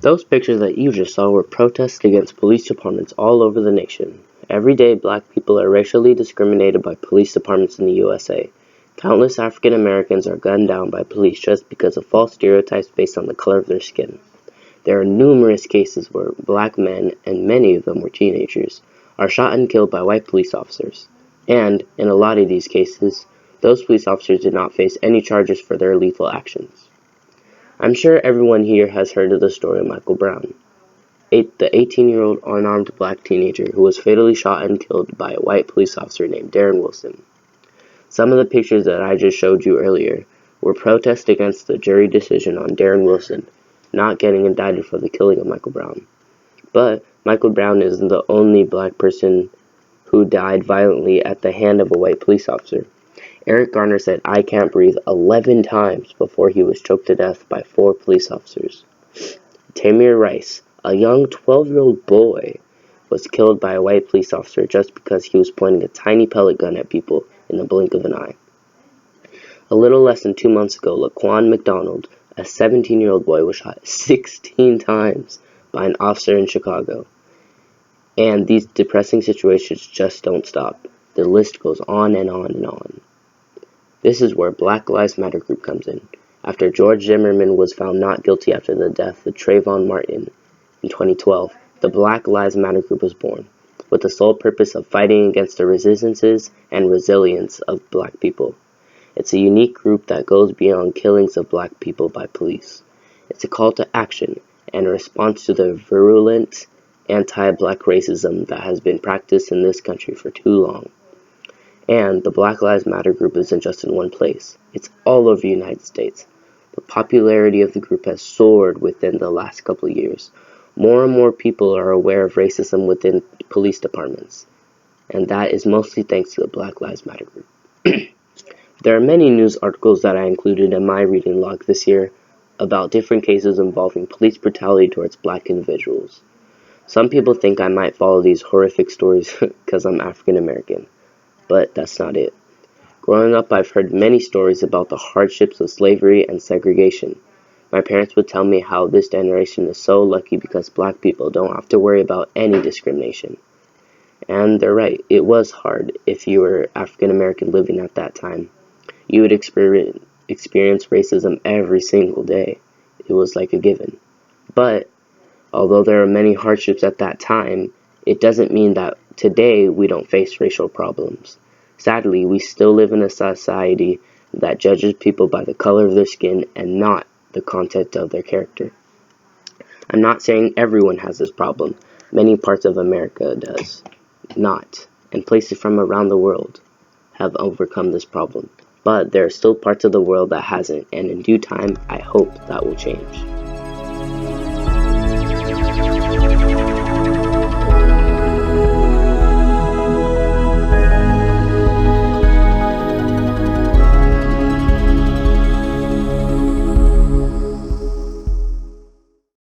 Those pictures that you just saw were protests against police departments all over the nation. Every day, black people are racially discriminated by police departments in the USA. Countless African Americans are gunned down by police just because of false stereotypes based on the color of their skin. There are numerous cases where black men, and many of them were teenagers, are shot and killed by white police officers. And, in a lot of these cases, those police officers did not face any charges for their lethal actions. I'm sure everyone here has heard of the story of Michael Brown, the 18-year-old unarmed black teenager who was fatally shot and killed by a white police officer named Darren Wilson. Some of the pictures that I just showed you earlier were protests against the jury decision on Darren Wilson not getting indicted for the killing of Michael Brown. But Michael Brown isn't the only black person who died violently at the hand of a white police officer. Eric Garner said, "I can't breathe" 11 times before he was choked to death by 4 police officers. Tamir Rice, a young 12-year-old boy, was killed by a white police officer just because he was pointing a tiny pellet gun at people in the blink of an eye. A little less than 2 months ago, Laquan McDonald, a 17-year-old boy, was shot 16 times by an officer in Chicago. And these depressing situations just don't stop. The list goes on and on and on. This is where Black Lives Matter group comes in. After George Zimmerman was found not guilty after the death of Trayvon Martin in 2012, the Black Lives Matter group was born, with the sole purpose of fighting against the resistances and resilience of black people. It's a unique group that goes beyond killings of black people by police. It's a call to action and a response to the virulent anti-black racism that has been practiced in this country for too long. And the Black Lives Matter group isn't just in one place. It's all over the United States. The popularity of the group has soared within the last couple of years. More and more people are aware of racism within police departments. And that is mostly thanks to the Black Lives Matter group. There are many news articles that I included in my reading log this year about different cases involving police brutality towards black individuals. Some people think I might follow these horrific stories because I'm African American. But that's not it. Growing up, I've heard many stories about the hardships of slavery and segregation. My parents would tell me how this generation is so lucky because black people don't have to worry about any discrimination. And they're right, it was hard if you were African American living at that time. You would experience racism every single day. It was like a given. But, although there are many hardships at that time, it doesn't mean that today we don't face racial problems. Sadly, we still live in a society that judges people by the color of their skin and not the content of their character. I'm not saying everyone has this problem. Many parts of America does not, and places from around the world have overcome this problem. But there are still parts of the world that hasn't, and in due time, I hope that will change.